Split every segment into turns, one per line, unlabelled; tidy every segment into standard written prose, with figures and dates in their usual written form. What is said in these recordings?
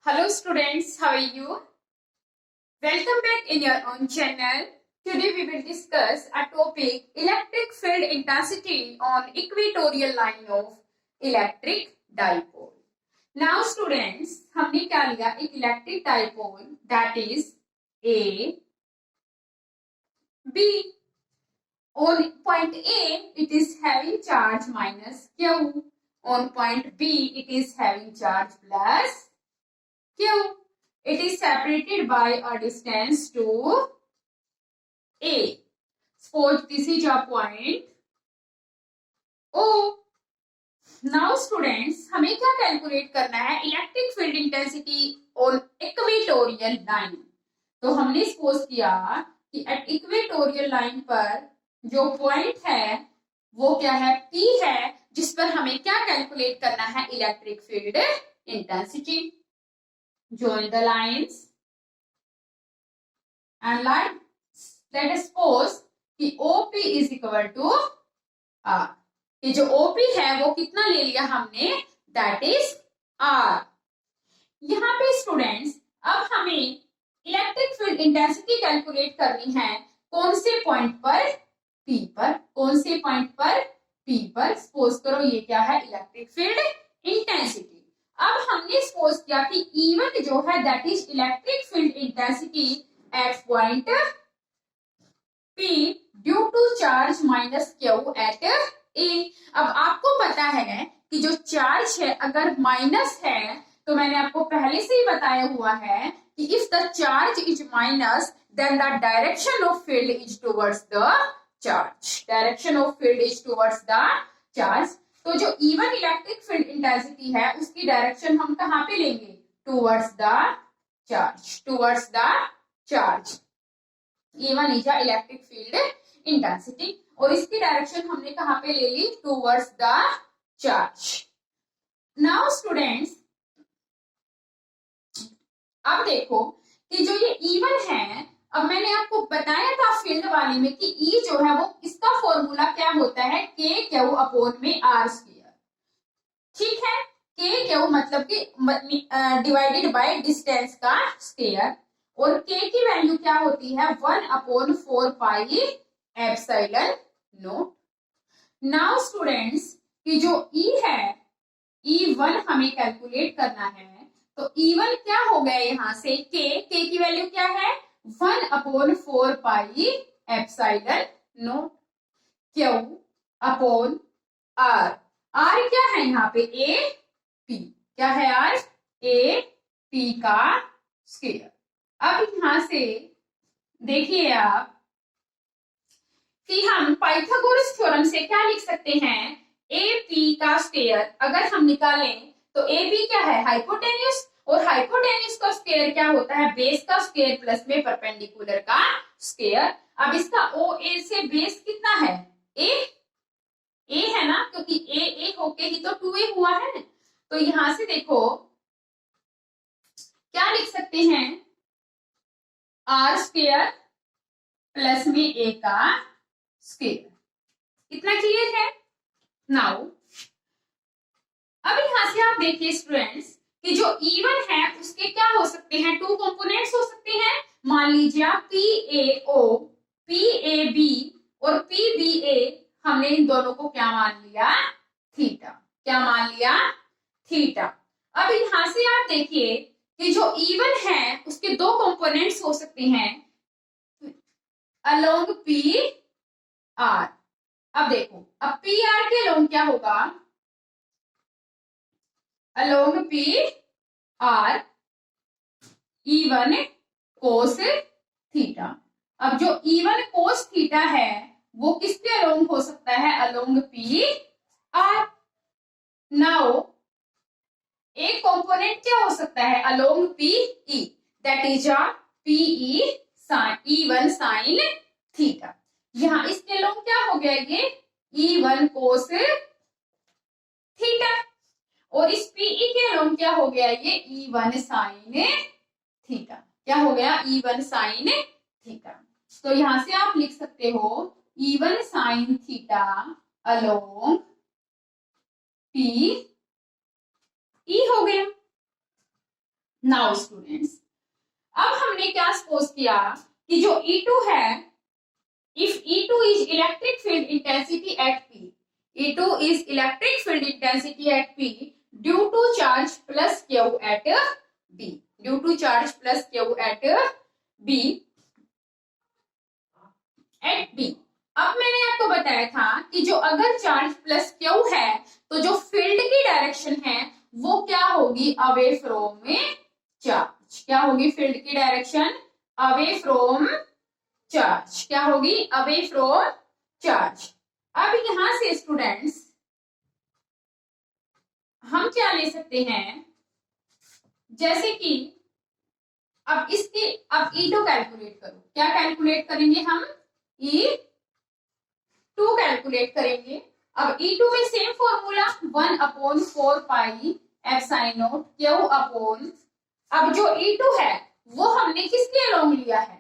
Hello students, how are you? Welcome back in your own channel. Today we will discuss a topic electric field intensity on equatorial line of electric dipole. Now students, हमने क्या लिया एक electric dipole that is A, B. On point A it is having charge minus Q. On point B it is having charge plus Q. It is separated by a distance to A. Suppose this is a point O. Now students, हमें क्या calculate करना है electric field intensity on equatorial line. तो हमने suppose किया कि at equatorial line पर जो पॉइंट है वो क्या है P है, जिस पर हमें क्या कैलकुलेट करना है electric field intensity. Join the lines and let us suppose कि OP is equal to R. ये जो OP है वो कितना ले लिया हमने, that is R. यहाँ पे स्टूडेंट्स अब हमें इलेक्ट्रिक फील्ड इंटेंसिटी कैलकुलेट करनी है कौन से पॉइंट पर, P पर. कौन से पॉइंट पर, P पर. सपोज करो ये क्या है इलेक्ट्रिक फील्ड इंटेंसिटी. अब हमने सपोज किया कि E1 जो है that is electric field intensity at point P due to charge minus Q at A. अब आपको पता है कि जो चार्ज है अगर माइनस है तो मैंने आपको पहले से ही बताया हुआ है कि if the charge is minus then the direction of field is towards the charge. Direction of field is towards the charge. तो जो E1 इलेक्ट्रिक फील्ड इंटेंसिटी है उसकी डायरेक्शन हम कहां पे लेंगे, towards the charge. Towards the charge. E1 is electric field intensity और इसकी डायरेक्शन हमने कहां पे ले ली, towards the charge. Now students अब देखो कि जो ये E1 है, अब मैंने आपको बताया था फील्ड वाले में कि E जो है वो इसका फॉर्मूला क्या होता है, के क्यू अपॉन में आर स्क्वायर. ठीक है, के क्यू मतलब कि डिवाइडेड बाय डिस्टेंस का स्क्वायर और के की वैल्यू क्या होती है 1/4 pi epsilon not. Now students कि जो E है E1 हमें कैलकुलेट करना है तो E1 क्या हो गया यहाँ से के की वैल्यू क्या है 1/4 pi epsilon not Q upon R. R क्या है यहाँ पे A P. क्या है R A P का स्क्वायर. अब यहां से देखिए आप कि हम पाइथागोरस थ्योरम से क्या लिख सकते हैं, AP का स्क्वायर अगर हम निकालें तो AP क्या है हाइपोटेन्यूज और हाइपोटेन्यूज का स्क्वायर क्या होता है बेस का स्क्वायर प्लस में परपेंडिकुलर का स्क्वायर. अब इसका OA से बेस कितना है A है ना, क्योंकि A होके ही तो 2A हुआ है. तो यहां से देखो क्या लिख सकते हैं R स्क्वायर प्लस में A का स्क्वायर. इतना क्लियर है. नाउ अब यहां से आप देखिए स्टूडेंट्स कि जो E1 है उसके क्या हो सकते हैं, टू कंपोनेंट्स हो सकते हैं. मान लीजिए आप PAO, PAB और PBA, हमने इन दोनों को क्या मान लिया, थीटा. क्या मान लिया, थीटा. अब यहां से आप देखिए कि जो E1 है उसके दो कंपोनेंट्स हो सकते हैं अलोंग PR. अब देखो अब PR के अलोंग क्या होगा, along PR E1 cos theta. अब जो E1 कोस थीटा है वो किसके अलोंग हो सकता है, अलोंग PR. नाउ एक कंपोनेंट क्या हो सकता है along PE, that is a PE E1 sine theta. यहां इसके अलोंग क्या हो गया ये E1 कोस थीटा और इस PE के अलोंग क्या हो गया ये E1 साइन थीटा. क्या हो गया E1 साइन थीटा. तो यहां से आप लिख सकते हो E1 sine theta along PE हो गया. नाउ स्टूडेंट्स, अब हमने क्या सपोज किया कि जो E2 है, if E2 is electric field intensity at P, E2 is electric field intensity at P due to charge plus Q at B, due to charge plus Q at B at B। अब मैंने आपको बताया था कि जो अगर charge plus Q है तो जो फील्ड की डायरेक्शन है वो क्या होगी, अवे फ्रॉम में चार्ज। क्या होगी फील्ड की डायरेक्शन, अवे फ्रॉम चार्ज। क्या होगी, अवे फ्रॉम चार्ज। अब यहां से स्टूडेंट्स हम क्या ले सकते हैं, जैसे कि अब इसके अब E2 कैलकुलेट करो। क्या कैलकुलेट करेंगे हम, E2 कैलकुलेट करेंगे। अब E2 में same formula 1/4 pi epsilon naught Q upon, अब जो E2 है वो हमने किसके अलोंग लिया है,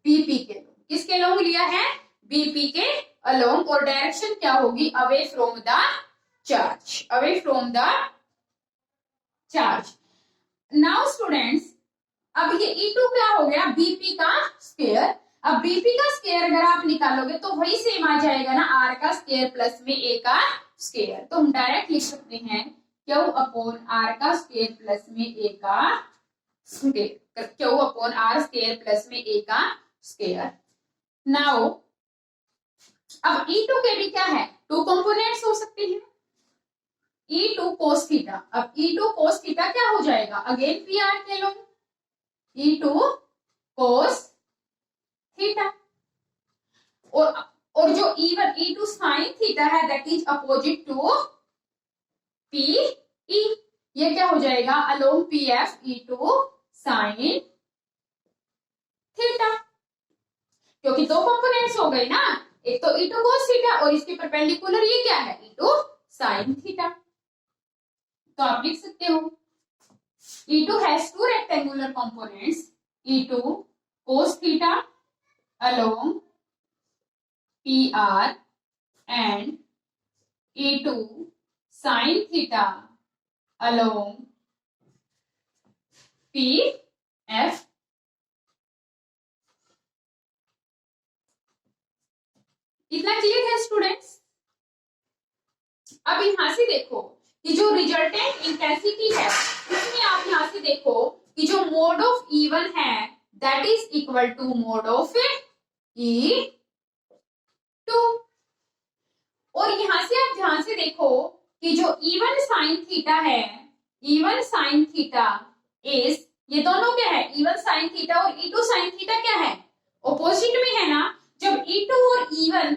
बीपी के अलोंग। किसके अलोंग लिया है, बीपी के अलोंग। और डायरेक्शन क्या होगी, away from the charge, away from the charge. Now students, अब ये E2 क्या हो गया, बीपी का स्क्वायर। अब बीपी का स्क्वायर अगर आप निकालोगे तो वही सेम आ जाएगा ना, आर का स्क्वायर प्लस में ए का स्क्वायर। तो हम डायरेक्ट लिख सकते हैं क्यू अपॉन आर का स्क्वायर प्लस में ए का square, Q upon R square plus में ए का स्क्वायर। नाउ अब E2 के भी क्या है, टू कंपोनेंट्स हो सकते हैं। E2 cos थीटा, अब E2 cos थीटा क्या हो जाएगा, अगेन पी आर के लो, E2 cos थीटा। और जो E2 sin थीटा है that is opposite to P E, ये क्या हो जाएगा, along P F E2 sin theta. क्योंकि दो कंपोनेंट्स हो गए ना, एक तो E2 cos थीटा और इसके परपेंडिकुलर ये क्या है, E2 sin थीटा। तो आप लिख सकते हो E2 has two rectangular components, E2 cos theta along PR and E2 sin theta along PF। इतना क्लियर है स्टूडेंट्स। अब यहां से देखो कि जो रिजल्टेंट इंटेंसिटी है उसमें आप यहां से देखो कि जो मोड ऑफ E1 है that is equal to mod of E2। और यहां से आप ध्यान से देखो कि जो E1 sin थीटा है, E1 sin थीटा इज, ये दोनों क्या है, E1 sin थीटा और E2 sin थीटा क्या है, ऑपोजिट में है ना। जब E2 और E1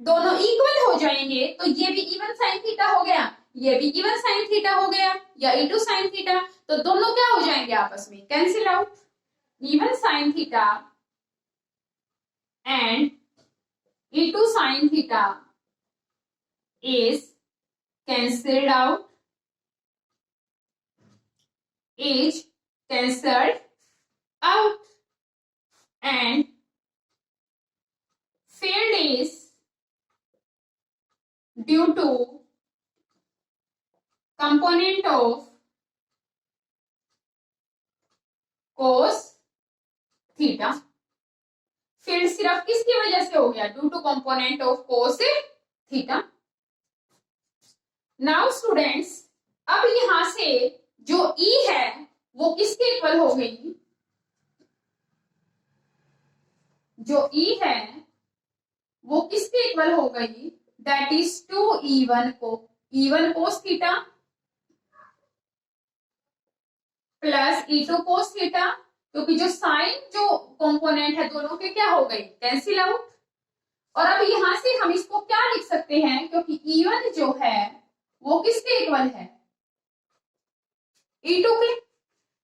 दोनों इक्वल हो जाएंगे तो ये भी E1 sin थीटा हो गया, ये भी E1 sin थीटा हो गया, या E2 sin थीटा, तो दोनों क्या हो जाएंगे आपस में cancel out. E1 sin theta and E2 sin theta is cancelled out, is cancelled out, and field is due to component of cos theta. Field सिर्फ किसकी वजह से हो गया, due to component of cos theta. Now students, अब यहां से जो E है वो किसके इक्वल हो गई, जो E है वो किसके इक्वल हो गई, that is to E1 cos theta plus E2 cos theta, क्योंकि जो साइन जो कंपोनेंट है दोनों के क्या हो गई, कैंसिल आउट। और अब यहां से हम इसको क्या लिख सकते हैं, क्योंकि E1 जो है वो किसके इक्वल है, E2 के।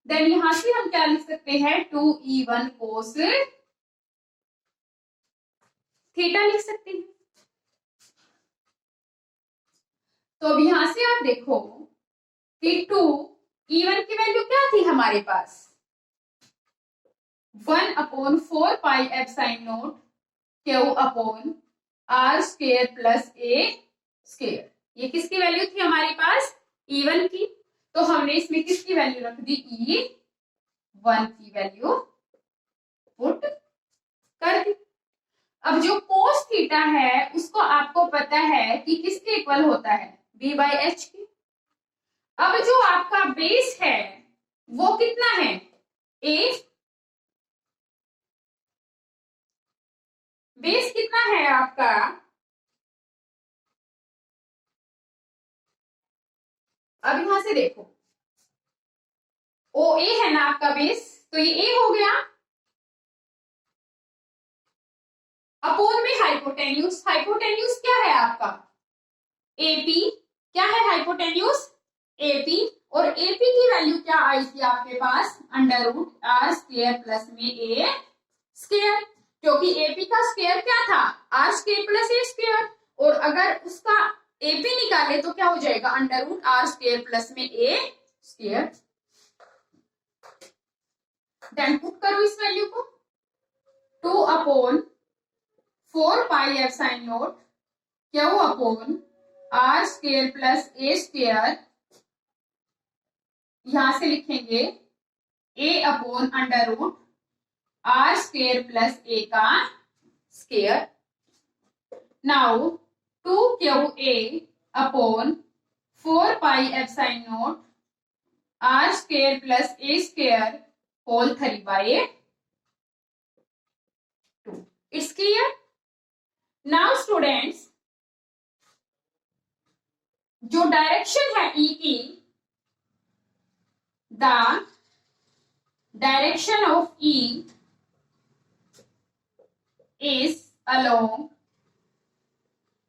देन यहां से हम क्या लिख सकते हैं, 2E1 cos थीटा लिख सकते हैं। तो अब यहां से आप देखो कि 2E1 की वैल्यू क्या थी हमारे पास, 1/4 pi epsilon naught Q upon R square plus ए स्क्वायर। ये किसकी वैल्यू थी हमारे पास, E1 की। तो हमने इसमें किसकी वैल्यू रख दी, 1 की वैल्यू पुट कर दी। अब जो कोस थीटा है उसको आपको पता है कि किसके इक्वल होता है, b/h के। अब जो आपका बेस है वो कितना है, a। बेस कितना है आपका, अब यहां से देखो ओ ए है ना आपका बेस, तो ये ए हो गया। अपोन में हाइपोटेन्यूज, हाइपोटेन्यूज क्या है आपका एपी, क्या है हाइपोटेन्यूज एपी, और एपी की वैल्यू क्या आई थी आपके पास, √r² प्लस में ए स्क्वायर, क्योंकि एपी का स्क्वायर क्या था r² प्लस ए स्क्वायर, और अगर उसका एपी निकाले तो क्या हो जाएगा √r² प्लस में ए स्क्वायर। देन पुट करो इस वैल्यू को, 2/4πε0 क्यू अपॉन r² प्लस ए स्क्वायर, यहां से लिखेंगे a/√r² प्लस ए का square. Now 2qa upon 4πε0 r² plus A square whole 3/2। It's clear. Now students, जो डायरेक्शन है ई की, the direction of E is along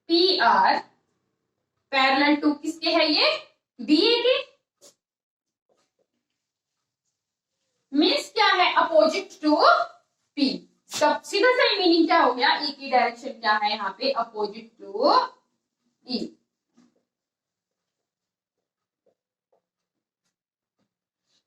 PR parallel to किसके है ये, BA के। मीन्स क्या है, अपोजिट टू P। तब सीधा सा मीनिंग क्या हो गया, E की डायरेक्शन क्या है यहाँ पे, अपोजिट टू E।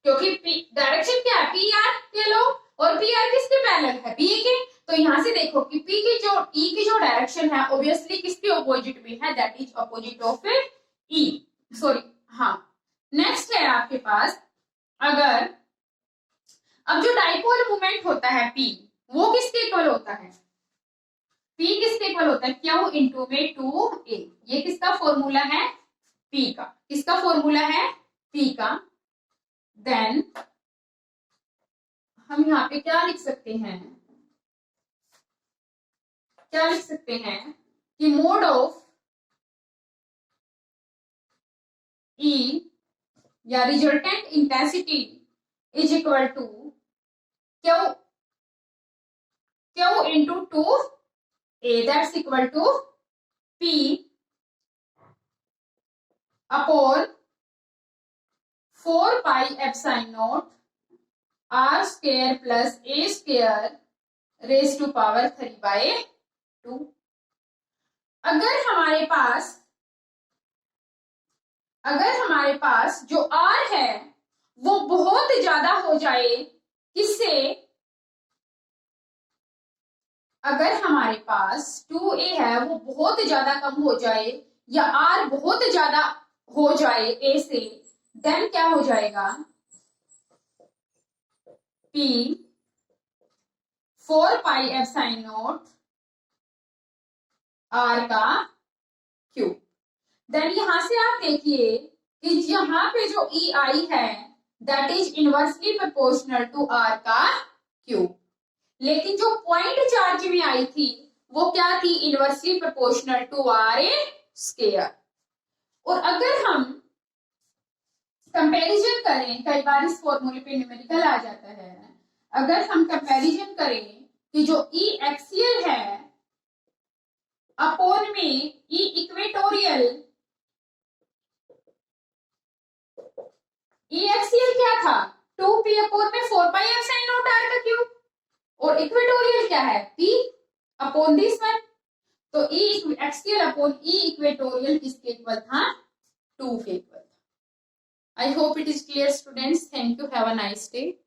क्योंकि डायरेक्शन क्या है, PR के लो, और PR किसके पैरेलल है, BA के। तो यहां से देखो कि P की जो E की जो डायरेक्शन है ऑब्वियसली किसके अपोजिट में है, that is opposite of E, sorry. हाँ, नेक्स्ट है आपके पास, अगर अब जो डाइपोल मोमेंट होता है P, वो किसके इक्वल होता है, P किसके इक्वल होता है, Q इंटू में 2a। ये किसका फॉर्मूला है, P का। किसका फॉर्मूला है, P का। देन हम यहाँ पे क्या लिख सकते हैं, क्या लिख सकते हैं कि मोड ऑफ E या resultant intensity is equal to Q into 2a, that's equal to P upon 4πε0 r² plus A square raise to power 3/2। अगर हमारे पास जो r है वो बहुत ज्यादा हो जाए, किससे, अगर हमारे पास 2a है वो बहुत ज्यादा कम हो जाए, या r बहुत ज्यादा हो जाए a से, देन क्या हो जाएगा, P 4πε0 r का क्यूब। देन यहां से आप देखिए कि यहां पे जो E आई है that is inversely proportional to r का क्यूब, लेकिन जो पॉइंट चार्ज में आई थी वो क्या थी, inversely proportional to r square. और अगर हम कंपैरिजन करें, कई बार इस फॉर्मूले पे न्यूमेरिकल आ जाता है, अगर हम कंपैरिजन करें कि जो E एक्सियल है अपोन में E इक्वेटोरियल, E एक्सियल क्या था 2p अपोन में 4πε0 r का क्यूब, और इक्वेटोरियल क्या है P अपॉन दिस वन। तो E axial upon E equatorial किसके इक्वल था, 2 के इक्वल था। I hope it is clear students. Thank you. Have a nice day.